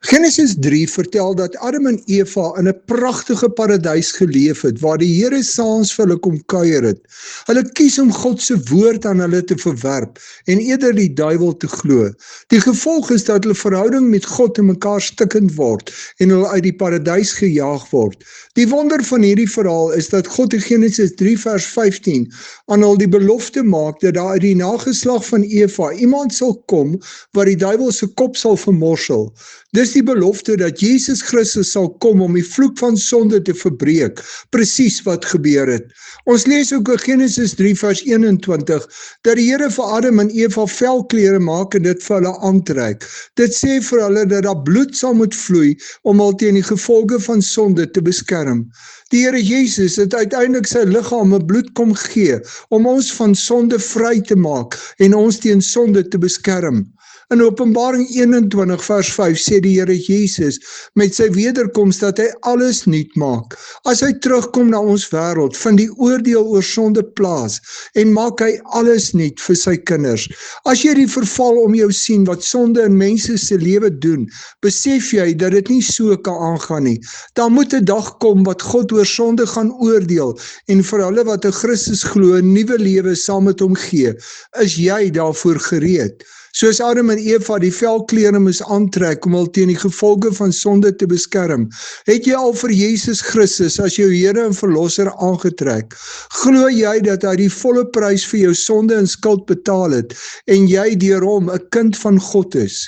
Genesis 3 vertel dat Adam en Eva in 'n pragtige paradys geleef het, waar die Here saans vir hulle kom kuier het. Hulle kies om God se woord aan hulle te verwerp en eerder die duiwel te glo. Die gevolg is dat hulle verhouding met God in mekaar stikkend word en hulle uit die paradys gejaag word. Die wonder van hierdie verhaal is dat God in Genesis 3 vers 15 aan hulle die belofte maak dat daar uit die nageslag van Eva iemand sal kom wat die duiwel se kop sal vermorsel. Dis die belofte dat Jesus Christus sal kom om die vloek van sonde te verbreek, presies wat gebeur het. Ons lees ook in Genesis 3 vers 21, dat die Here vir Adam en Eva velklere maak en dit vir hulle aantrek. Dit sê vir hulle dat daar bloed sal moet vloei om hulle teen die gevolge van sonde te beskerm. Die Here Jesus het uiteindelik sy liggaam en bloed kom gee om ons van sonde vry te maak en ons teen sonde te beskerm. In Openbaring 21 vers 5 sê die Here Jesus met sy wederkoms dat hy alles nuut maak. As hy terugkom na ons wêreld, vind die oordeel oor sonde plaas en maak hy alles nuut vir sy kinders. As jy die verval om jou sien wat sonde in mense se lewe doen, besef jy dat dit nie so kan aangaan nie. Daar moet 'n dag kom wat God oor sonde gaan oordeel en vir hulle wat in Christus glo 'n nuwe lewe saam met hom gee. Is jy daarvoor gereed? Soos Adam en Eva die velklere moes aantrek om hulle teen die gevolge van sonde te beskerm, het jy al vir Jesus Christus as jou Here en Verlosser aangetrek. Glo jy dat hy die volle prys vir jou sonde en skuld betaal het en jy deur hom 'n kind van God is?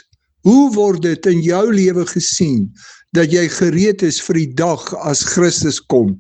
Hoe word dit in jou lewe gesien dat jy gereed is vir die dag as Christus kom?